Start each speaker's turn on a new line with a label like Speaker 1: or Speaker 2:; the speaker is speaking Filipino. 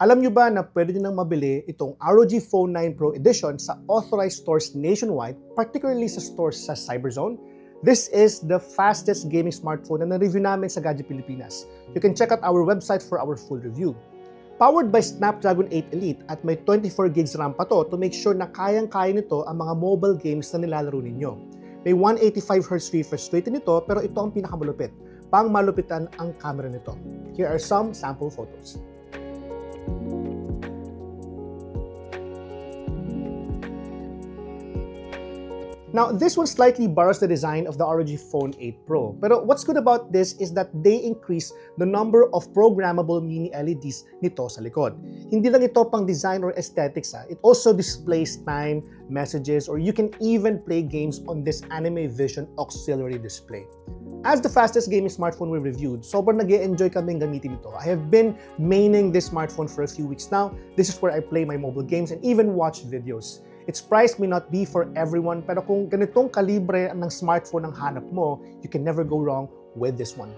Speaker 1: Alam nyo ba na pwede nyo nang mabili itong ROG Phone 9 Pro Edition sa authorized stores nationwide, particularly sa stores sa Cyberzone? This is the fastest gaming smartphone na na-review namin sa Gadget Pilipinas. You can check out our website for our full review. Powered by Snapdragon 8 Elite at may 24 gigs RAM pa to make sure na kayang-kaya nito ang mga mobile games na nilalaro ninyo. May 185Hz refresh rate nito pero ito ang pinakamalupit. Pang malupitan ang camera nito. Here are some sample photos. Now, this one slightly borrows the design of the ROG Phone 8 Pro. Pero what's good about this is that they increase the number of programmable mini LEDs nito sa likod. Hindi lang ito pang design or aesthetics. It also displays time, messages, or you can even play games on this Anime Vision auxiliary display. As the fastest gaming smartphone we reviewed, sobrang nag-e-enjoy kaming gamitin ito. I have been maining this smartphone for a few weeks now. This is where I play my mobile games and even watch videos. Its price may not be for everyone, pero kung ganitong kalibre ng smartphone ang hanap mo, you can never go wrong with this one.